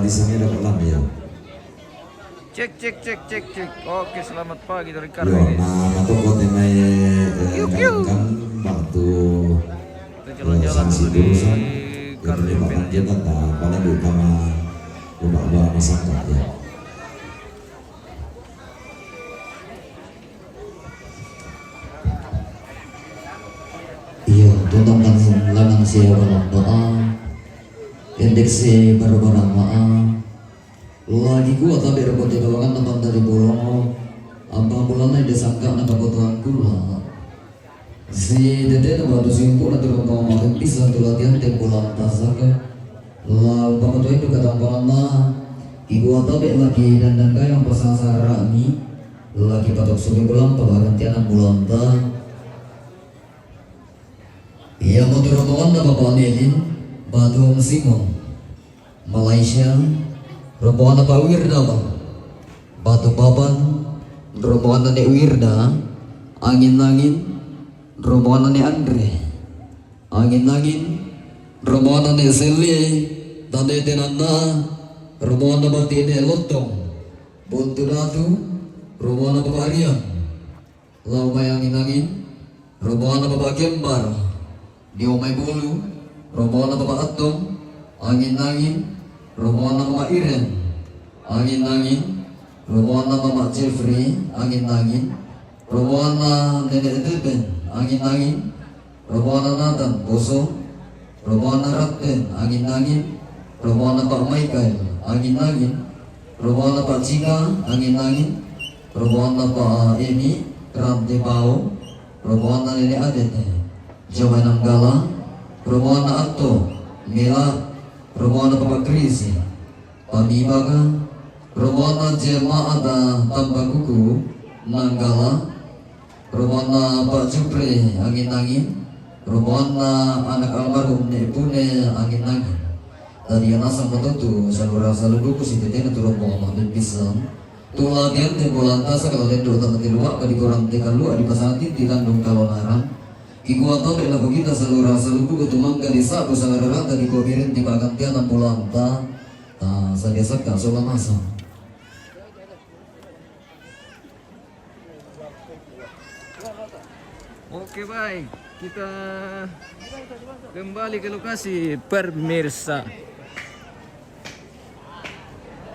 barisannya dapat lama ya. Cek. Oke, selamat pagi dari Yo, Karang. nah matoko temai kan waktu Kita jalan-jalan dulu di Karang Pak Penandian. Panjatan dan paling utama rumah masyarakat ya. Iya, tentang lanang siya walang doa, indeks barang lagi gua tapi repot di kawangan teman dari bolong, abang bulan ini disangka nak kebutuhan gula. Si dede nama tu simpul nanti orang makan pisang tu latihan tempolan tasaka. Lah bapak tu itu kata mana, ibu tapi lagi dan kaya yang persasara ni, lagi patok suami bulan pabagan tiada bulan ta. Ia mau rombongan na Bapak Nelin, Batu Simon, Malaysia, rombongan na Pak Wirda, Batu Papan, rombongan na Wirda, angin-angin, rombongan na Andre, angin-angin, rombongan na Selie, Tande Tenanda, rombongan na Batine Lotong, Buntu Datu, rombongan na Bapak Aryan, Laumay angin-angin, rombongan na Bapak Kembar, di Omai Bulu, rombongan Bapak Atom, angin-angin, rombongan Bapak Iren, angin-angin, rombongan Bapak Jeffrey, angin-angin, rombongan Nenek Deben, angin-angin, rombongan Nathan Boso, rombongan Raten, angin-angin, rombongan Pak Michael, angin-angin, rombongan Pak Cika, angin-angin, rombongan Pak Emi, Rantai Bau, rombongan Nenek Adete, Jawa Nanggala, rombongan Ato, Mila, rombongan Bapak Krisi, Pamibaga, rombongan Jemaah Tambakuku, Nanggala, rombongan Pak Jupre, angin-angin, rombongan anak almarhum Nepune, angin-angin. Dari yang asal betul salura saluduku si teteh tu rombongan dan pisang. Tulah dia tembolan tasa kalau dia dua tempat luak kadi korang tekan luak di pasati di Landung Kalonarang. Iku atau bila kita salura saluku ketumang kadi sabu sangarara tadi ko birin di bagan tiang pulang ta sadia sakka sola masa. Oke, baik. Kita kembali ke lokasi pemirsa.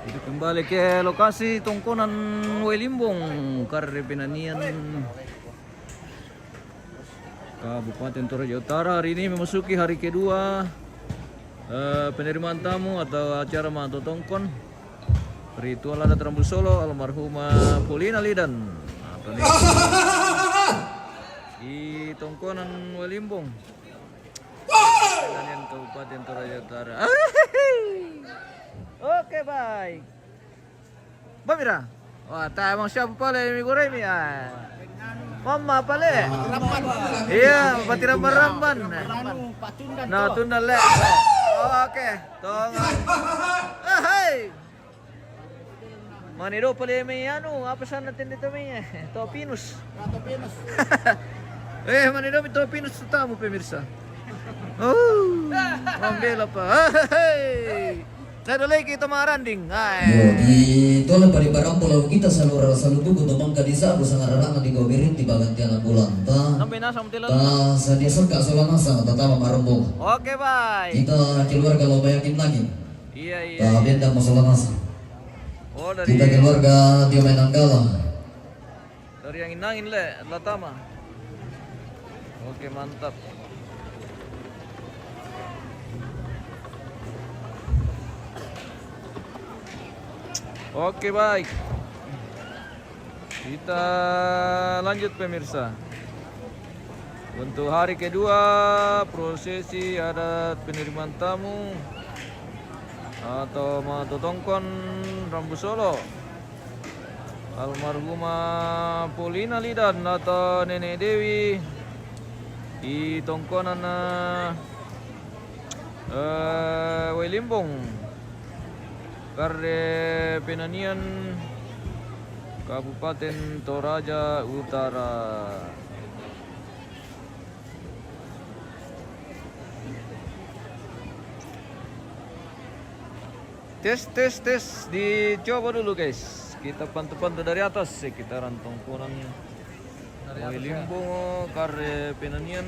Kita kembali ke lokasi Tongkonan Welimbong, Karang Penandian, Kabupaten Toraja Utara. Hari ini memasuki hari kedua penerimaan tamu atau acara Manto Tongkon Ritual Adat Rambu Solo almarhumah Paulina Lidan di Tongkonan Welimbong, Penandian Kabupaten Toraja Utara. Oke, baik. Bamira. Wah, tayo emang siapa pala yang miguray mi Mama pala. Iya, pati ramban. Nah, tunda le. Oke, tong. Hey. Manido pala may apa sana natin dito may Topinus. Manido may Topinus tamu pemirsa. Oh, mambela pa. Hey. Saya lagi kita maranding. Di tolong pada barang pulau kita salura saludu kutumang kadisa aku sangararang di gobirin di bagan tiang bulan ta. Sampai nasa mutilan. Ta sadia serka solana sa tatama marembong. Oke, baik. Kita keluarga lo bayakin lagi. Iya. Ta benda masalah nasa. Oh, dari Kita keluarga dia main Nanggala. dari yang inangin le, Latama. Oke, mantap. Oke, baik. Kita lanjut pemirsa. Untuk hari kedua prosesi adat penerimaan tamu atau Manto Tongkon Rambu Solo almarhumah Paulina Lidan atau Nenek Dewi di Tongkonan Welimbong, Karang Penandian, Kabupaten Toraja Utara. Tes, dicoba dulu guys. Kita pantau-pantau dari atas sekitaran tongkonan Wai Limbongo, Kare Penanian,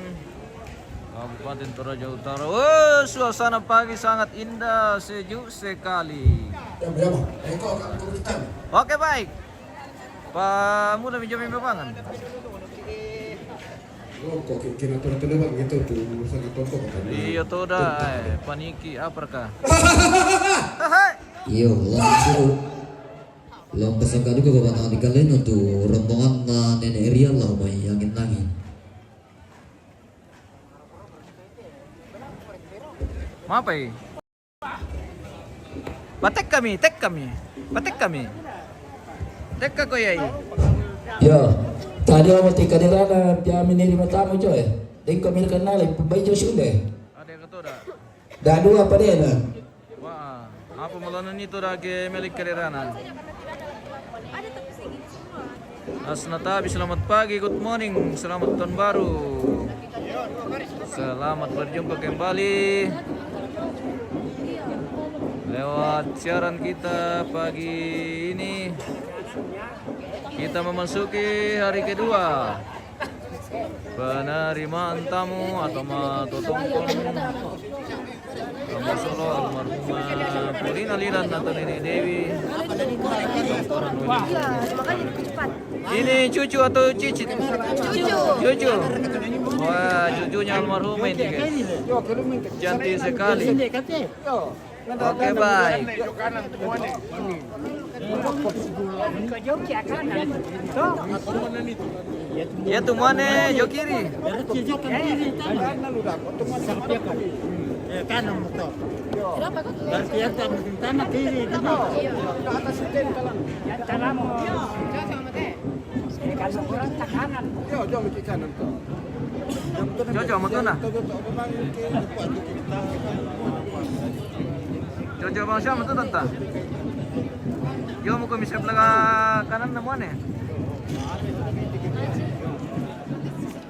Kabupaten Toraja Utara. Oh, suasana pagi sangat indah, sejuk sekali. Oke baik. Pak Muda minjam pangan. Oh, kok kira terlalu begitu tuh sangat toko kan? Iya tuh dah, paniki apakah? Iyo, langsung lompat sagadu ke bawah tangan kalian untuk rombongan nenek Rian lah may angin-angin. Apa ya? Batek kami. Tek ko yai. Ya, tadi awak tika di rana dia menerima tamu coy. Dan kami kenal pembaik sudah. Ada yang kata dah. Dah dua apa dia dah? Wah, apa melanan itu dah ke milik kerana? Asnatabi, selamat pagi, good morning, selamat tahun baru. Selamat berjumpa kembali lewat siaran kita pagi ini. Kita memasuki hari kedua penerimaan tamu atau matotongkol Kamu Solo almarhumah Purina Lilan atau Nenek Dewi. Ini cucu atau cicit? Cucu. Wah, cucunya almarhumah ini guys. Cantik sekali. Oke baik. Ya tuh mana? Jo kiri. Kanan motor. Berarti yang tanah kiri itu. Kanan. Kalau orang tak kanan. Jojo mau na. Jojo bang siapa tuh tante? Yo mau komisi pelaga kanan namanya.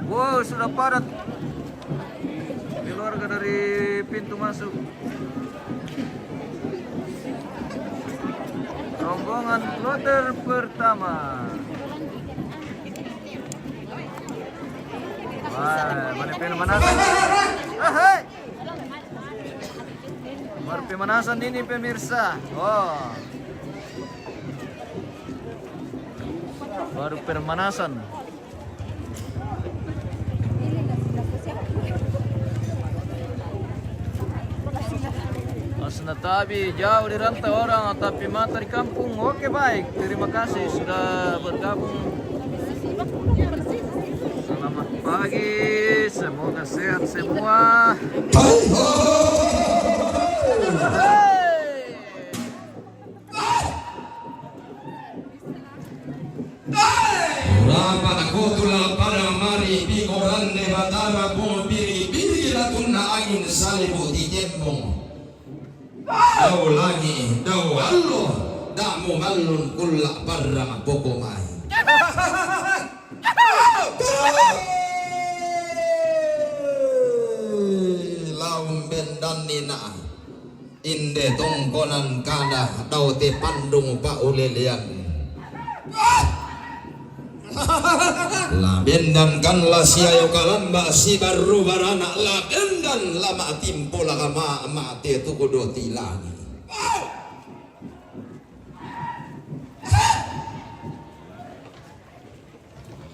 Wow, sudah padat. Keluarga dari pintu masuk. Rombongan kloter pertama. Wah, mana pemanasan? Hai. Baru pemanasan ini pemirsa. Oh. Baru pemanasan. Asnatabi jauh di rantau orang tapi mata di kampung. Oke baik, terima kasih sudah bergabung. Selamat pagi, semoga sehat semua. Rapa aku tulak pada mari bikoran de batara pun biri latuna angin salibu di jembong. Dau lagi, dau allo, damu malun kulak parang poko mai. Laum bendan nina, inde tongkonan kada, dau te pandung pa ulelian. La bendan kan la siayo kalamba si baru barana la bendan lama timpo la kama mate tu kudo tilangi.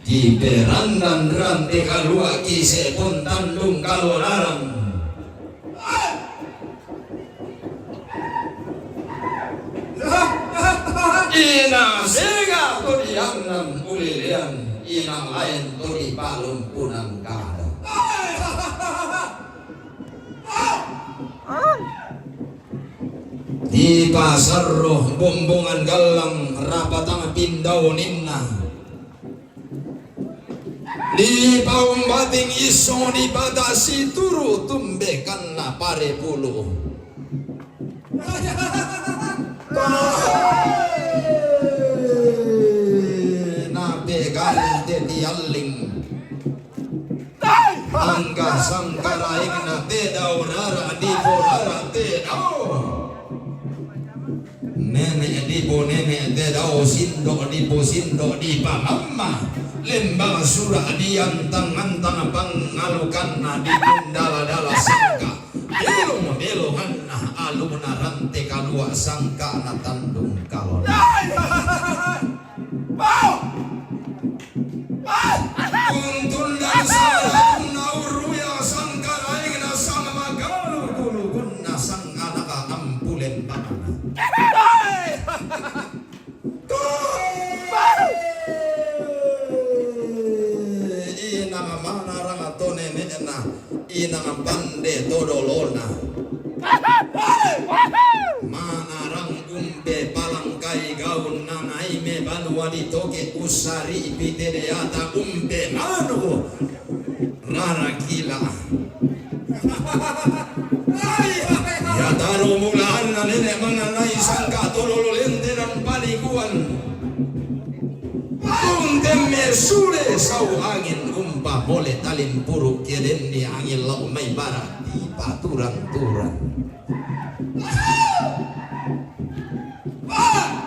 Di berandan rante kalua kise pun tandung kalonaram. Ina sega to dianam ulilian, ina lain to di palun punang kada. Di pasar roh bombongan galang rapatang pindau ninna. Di paung bating iso di batasi turu tumbekan na pare puluh. Nabe galde dialing angga sangkara igna te daurara di borara te nenek dipo nenek dedao sindo di pamamma lembang surah diantang-antang pangalukan di dala sangka belong-belongan aluna rante kalua sangka na tandung kalon untun dan sarang nauruya sangka lain na sama magalu kulukun na sangka nakakampulen panana inang mana rangatone nena inang bande todolona manarang umbe palangkai gaun nanai me banuani toke usari pitedeata umbe manu rara kila ya taro mulaan na nenek mengenai sangka tololo lente dan panikuan Undeme sule sau angin umpa boleh talin puruk keden di angin lau mai barat di paturan-turan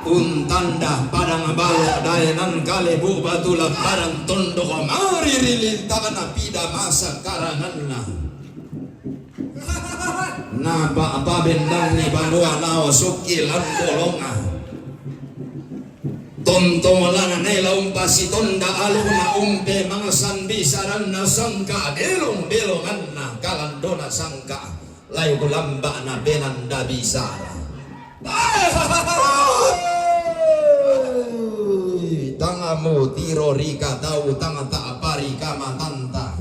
untanda padang balok daenan kalebu batula barang tondok mari rilintakan pida masa karanganna napa apa bendang ni banua nao suki lan bolonga tontolan nela umpasi tonda aluna umpe mangasan bisaran na sangka delong belongan na kalandona sangka layu lamba na benanda bisara tangamu tiro rika tau tanga ta apari kama tanta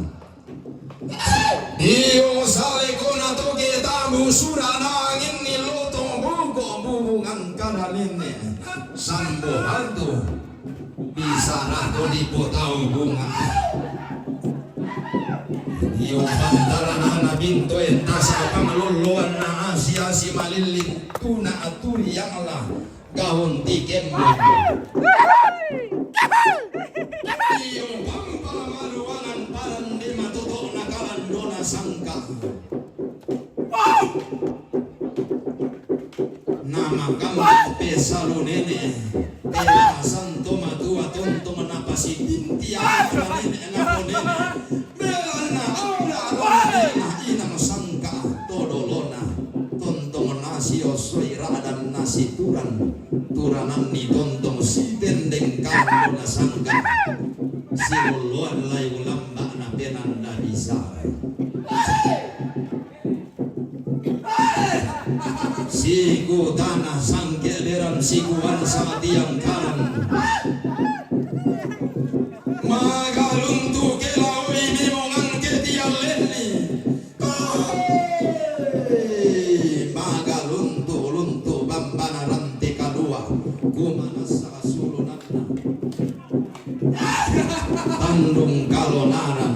iyo sale kona toge tamu surana ngini loto buko bubungan kanalene sambo hantu bisa rato di potau bunga iyo pantaran na binto entasa pangaluluan na asia si malilin tuna aturi yang lah gaun tikembo iyo pampalamaluangan paran di matuto na kalandona sangka nama kamu pesalu nene pela santo matua tonto menapasi binti ala nene nako nene belana ala inang sangka todolona tonto nasi osoi radan nasi turanan ni tonto si dendeng kalona sangka si luluan layu lamba na penanda bisa siku tanah sangkeleran sikuan sama tiang kanan magaluntu kelau ini mongan ketial leni magaluntu bambana ranti kadua kumana sakasulunana tandung kalonaran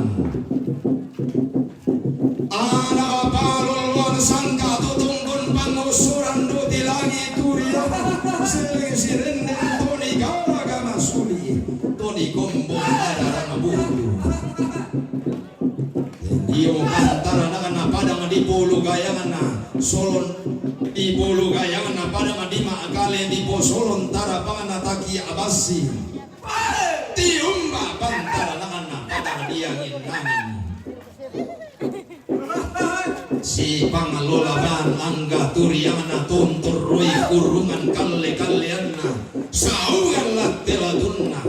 anak paluluan sangka tutungkun panusuran duti lagi turia siring toni gara masuli toni kombong ada bulu iyo antara dengan padang di bulu gayangan solon di bulu gayangan padang di makale di solon tara pangan taki abasi tiumba bantara dengan padang diangin angin si pangalolaban angga turiana tontor roi kurungan kalle kalleanna saungan latteladunna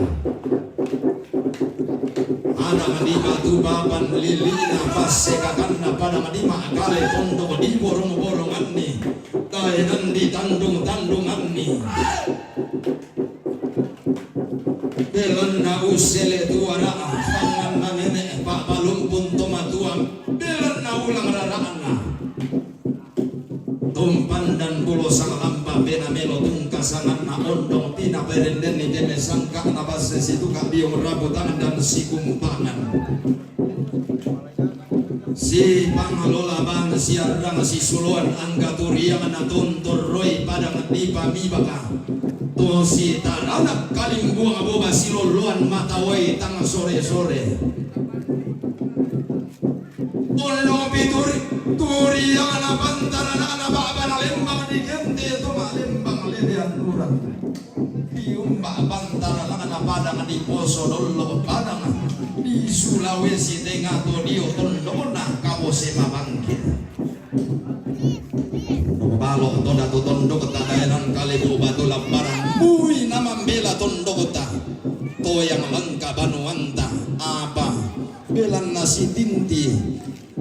ana di batu baban lilina passe kakanna pada madima kale tondo di borong-borong anni kaenan di tandung anni belanna usele tuara pangan nenek pak palumpun tomatuan belanna ulang rarana tumpan dan pulo sang lampa bena melo tungkasangan na ondong tina berenden ni dene sangka na base situ ka biong rabutan dan si kumpangan si pangalola bang si arang si suluan angga turiang na tontor roy padang di pamibaka to si taranak kaling buang boba si loluan matawai tang sore-sore ono turiana pantarana na baba na lembang di gente to lembang lede lian urang diumbak bantara langan padang di poso dolo padang di Sulawesi Tengah to dio tondona kawose mabangkit balok tonda to tondo ketadayanan kalibu batu lambaran mui nama bela tondo kota to yang lengkap banuanta apa belan nasi tinti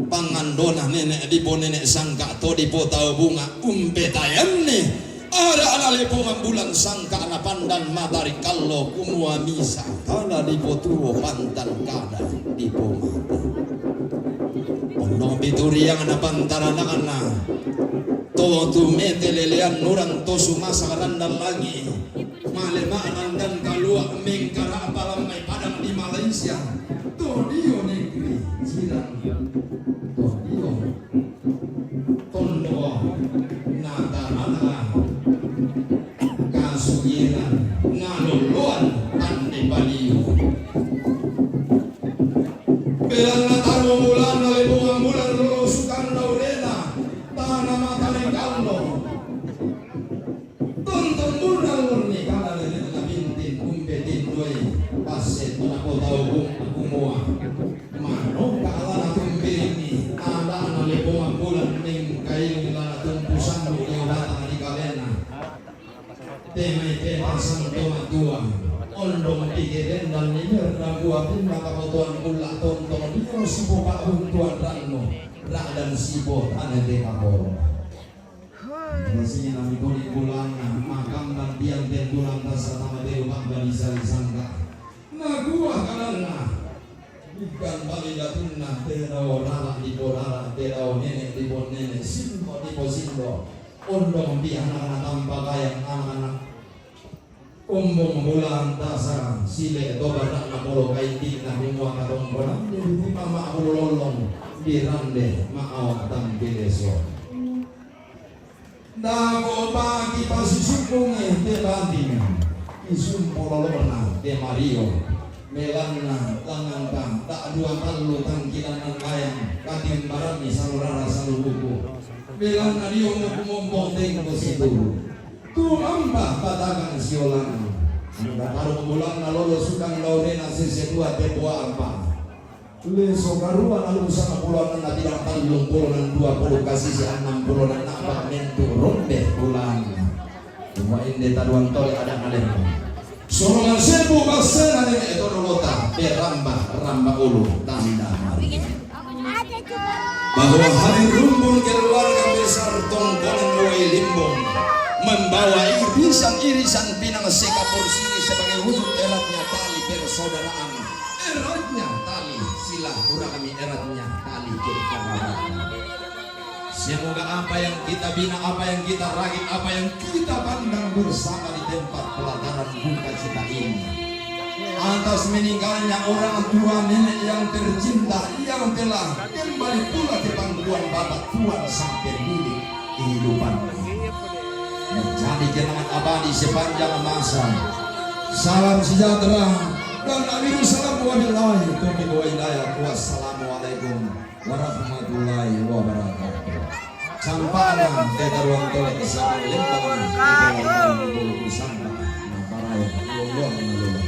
pangandona nenek dipo nenek sangka to dipo tau bunga umpetayan nih ada anak lepo bulan sangka anak pandan matahari kalau kumua misa kala dipo tuo pantan kada dipo mata ondong pituri yang anak pantara nakana to tu mete lelean nurang to sumasa karandal lagi malema dan kalua mengkara apalam mai padang di Malaysia to dio negeri jirang to dio tondo natarana kasugiran ngaluluan ande baliu belang nataru bulan lebungan bulan lulusukan laurena tanah matane kallo tonton bulan murni kala lele na bintin umpetin doi paset na ko tau kumua mano kala na tumbini ada na lebungan bulan ning kailung na tumpusan mo liwata di kalena temai santo matua ondong pikirin dan nimir na buah pin maka potuan pula tonton dio sipo pak huntuan rano rak dan sipo tanah dekapol masih nami koni bulan makam dan tiang ten bulan tasar nama dewa bani sari sangka na gua kalana ikan bali datuna terau rara di borara terau nenek di bon nenek sindo di posindo ondong di anak-anak tanpa kayang anak-anak umbung bulan dasar sile dobar nak napolo kaiti na hingwa karong bolang di mama aku lolong di rande maawak tang pileso dago pagi pasisukunge te banding isum pololona te Mario melana langangka tak dua kalu tangkilan ng kayang katim barami salurara salubuku melana dio mumpong tengko situ tumamba patagan siolan taruh bulan na lolo sukang laurena sesedua tepua apa leso karua lalu sama bulan na tidak talung bulan 20 kasih si 60 na apa mentu ronde bulan cuma inde taruan tol ada ngalen sorongan sebu basena nenek tololota ramba ulu tanda bahwa hari rumpun keluarga besar tongkonan woi limbong membawa irisan pinang seka porsini sebagai wujud eratnya tali persaudaraan eratnya tali silaturahmi eratnya tali kekerabatan. Semoga apa yang kita bina, apa yang kita rakit, apa yang kita pandang bersama di tempat pelataran duka cita ini atas meninggalnya orang tua nenek yang tercinta yang telah kembali pula ke pangkuan bapak Tuhan sampai milik kehidupan menjadi kenangan abadi sepanjang masa. Salam sejahtera dan amin salam wabillahi taufiq wa hidayah. Wassalamualaikum warahmatullahi wabarakatuh. Sampana teta ruang tolak sama lembang teta bulu sampai paraya luar luar.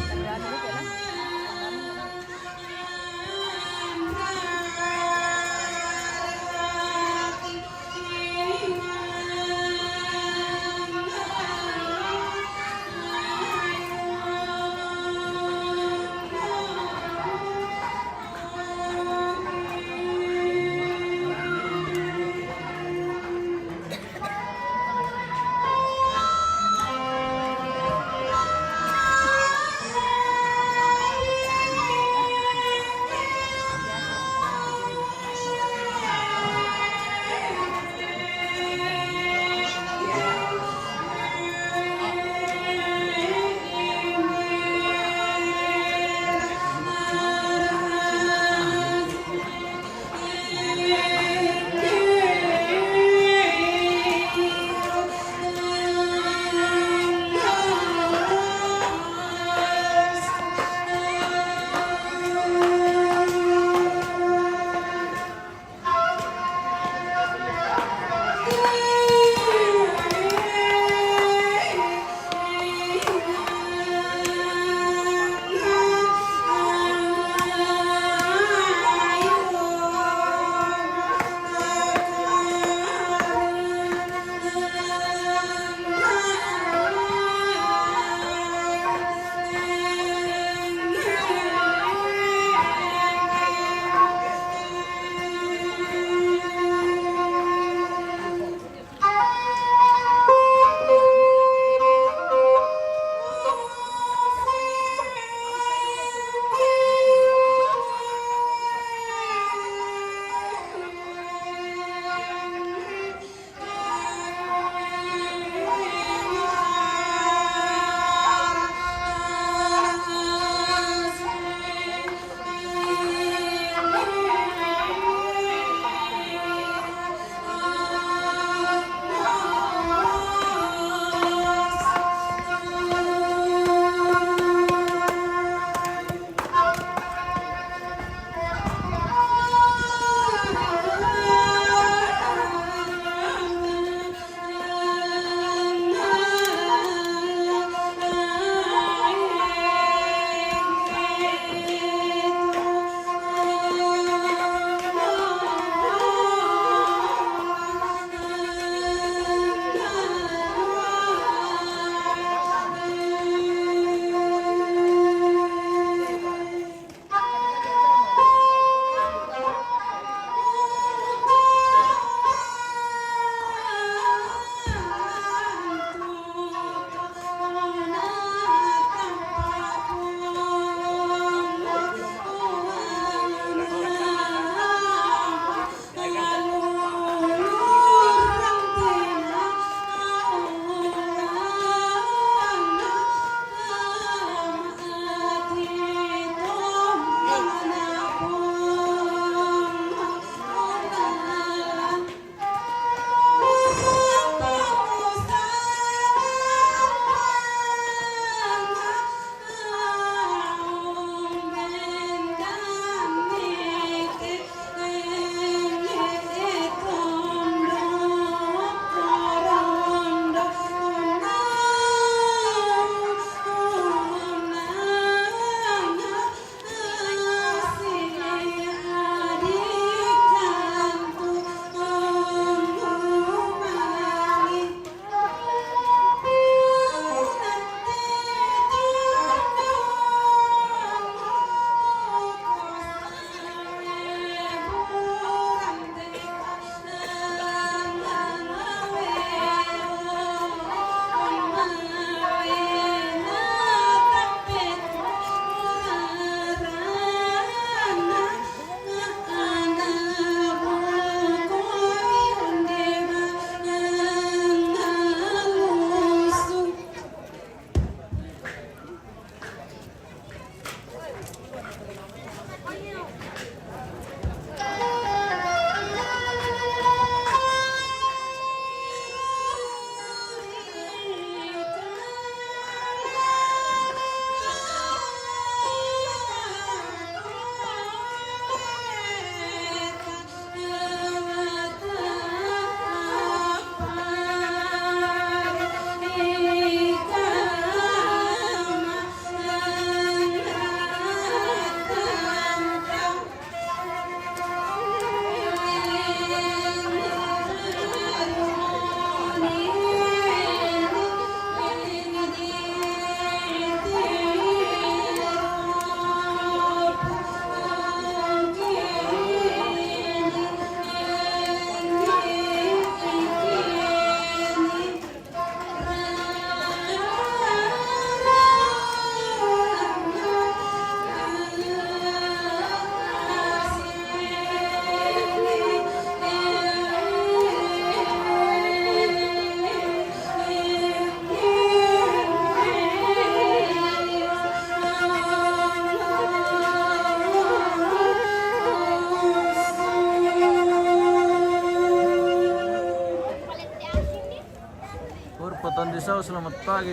selamat pagi,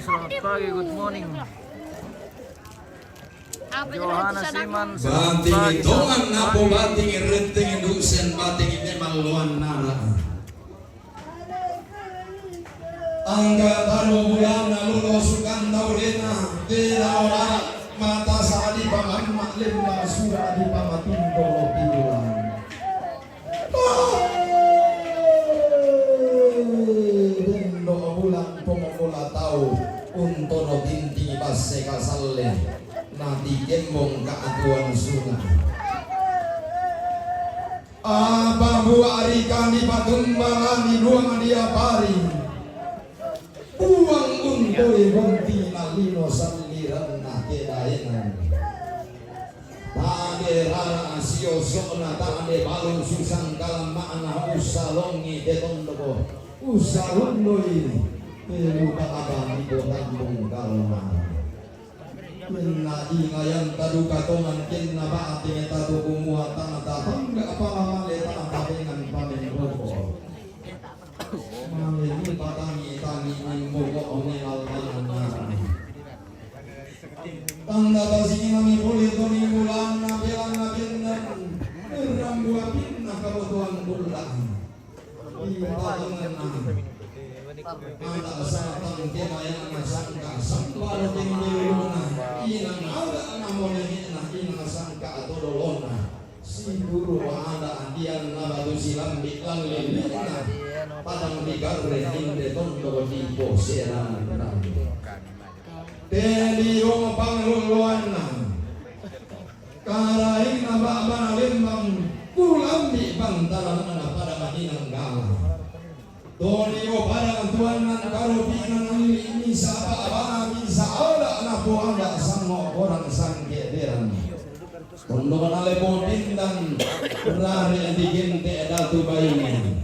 good morning. Johanna Siman, selamat Bating pagi, itongan selamat na po pagi. bating renting indusen bating ini maluan nara. Angga taruh bulan lalu sukan taurena tidak orang mata saat di paman limba sudah di pamatindo piduan. Dendo bulan pemula tahu untono binti base kasalle nanti gembong keatuan sungai. Apa buah arikan di patumbangan di ruang dia pari. Uang untoy bunti nalino saliran na kedaenan. Tade rara asio sokna tade balon susang kalamana usalongi detondoko. Usalondoi peluka abang di botambung kalma. Kena ingayan tadu katongan kena baate tadu kumua tanah tatang gak apa mamale tanah tabengan pamen roko. Mamele patangi tangi mbogo oni almana. Tanda tasing nami boleh toni bulan na belang na bindan. Rambua pinna kabutuan bulan. Anda satang kemayan sangka sampar tinggaluna inang ada namanya inang sangka atau dolona si guru ada dian nabatu silam biklang lelena padang bigarre inde tondo di poseran teli om pangluluana karaing nababana lembang pulang di bantaran pada madinang galah. Doni o parang tuan nan karupinan ini saba bisa ada na po ada sango orang sangke deran. Tondo kanale po pindan rare digente datu bayini.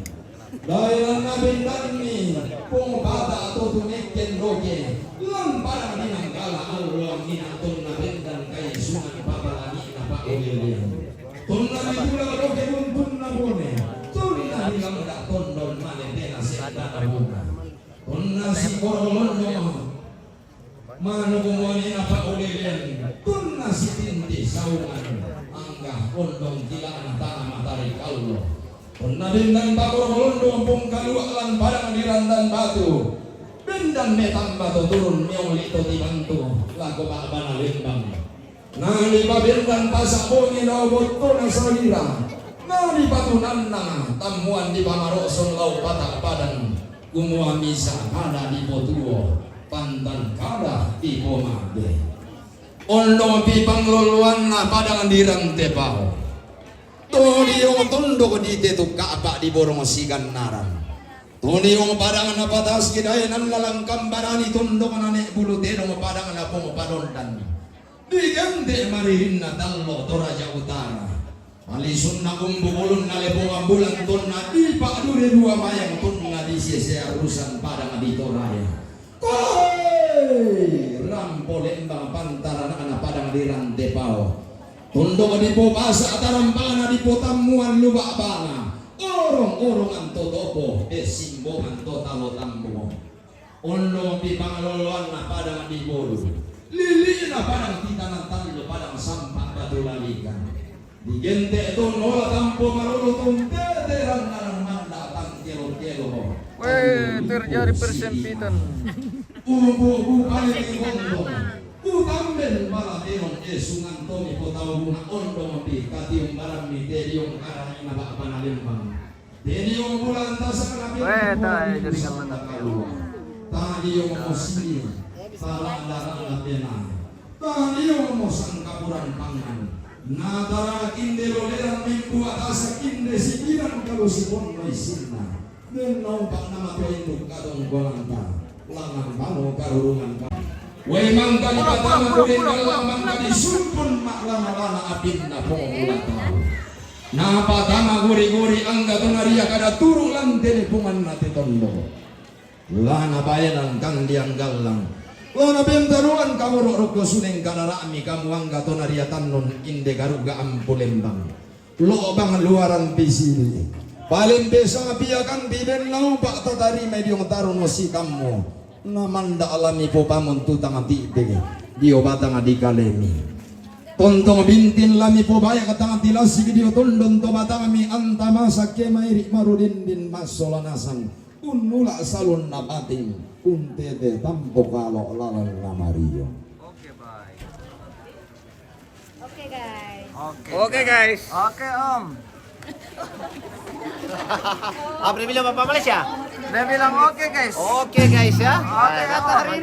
Dailan na bindan ni pong bata to tumikken roke. Lang parang dinanggala alwang hinatun na bindan kay sungan papalani na paulilin. Tunna ni tula roke buntun na bone. Tunna ni lamda tondon manetena sedana buka. Tunna si korolondo manu kumoni na paulilin. Tunna si tinti saungan angga kondong kilaan tanah matahari kallo. Tunna bindan pakorolondo pung kalualan padang dirandan batu. Bindan metang batu turun miong lito tibantu lago bakbana limbang. Nali babindan pasaponi na boto na salira. Nali patunan na tamuan di pamarosong lau patak padang. Gumuha misa kada di potuo pandan kada di pomade. Ondo pipang luluan na padang dirang tepao. Toni yung tondo ko di tetuk kaapa di borong sigan naran. Toni yung padang na patas kidayan ang lalangkam barani tondo ka na bulu tenong padang na pumapadondan. Digante marihin na talo Toraja Utara. Malisun na kumbulun na lepong ambulan ton na di pa dure dua mayang ton na di siya arusan padang di Toraya. Koy rampo lembang pantaran na padang di Rantepao. Tondo di po pasa tarampana di po tamuan lubak bana. Orong-orong ang totopo simbo ang totalo tambo. Ondo di pangaloloan na padang di bolu. Lili na parang titanang talo parang sampah batu lalikan. Di gente itu nola tampo marulutong teteran na ng mandatang kilo-kilo. Weh, terjadi persempitan. Ubu paling kondo. Utamben bala tenong sungan tomi po tao bunga ondo mapi katiung barang mi tediong arang na baka panalimbang. Tediong bulan tasa kanabi. Weh, tayo jadi ngalan kalu. Tadi yung muslim. Salah darang na pena. Tadi yung musang kapuran pangan. Natara kinde loleran minggu atas kinde sikiran kalau si pondo isina. Nenong pak nama to induk kadong golanta. Langan pano karurungan pa. Wei mangka di patama kurin kalang mangka di sumpun maklana-lana abin na pongulata. Na patama guri-guri angga tonaria kada turung lang telepungan na titondo. Lana bayanan kang diang galang. Lana bentaruan kamu rok suneng kana rami kamu angga tonaria tanon inde garuga ampulembang. Lo bang luaran pisili. Paling besar biakan biben lau pak tatari mediong taruno si kamu. namanda alami po pamon tutang ati ipege dio batang adikalemi tontong bintin lami po baya katang tilasi dio tondon to batang mi antama sakke mairi marudin din masolanasan unula salun nabatim untete tampo kalo lalan namario. Oke guys. Oke guys. Oke Om. Apa dia bilang Bapak Malaysia? Dia bilang oke guys. Oke guys ya. Oke kata hari ini.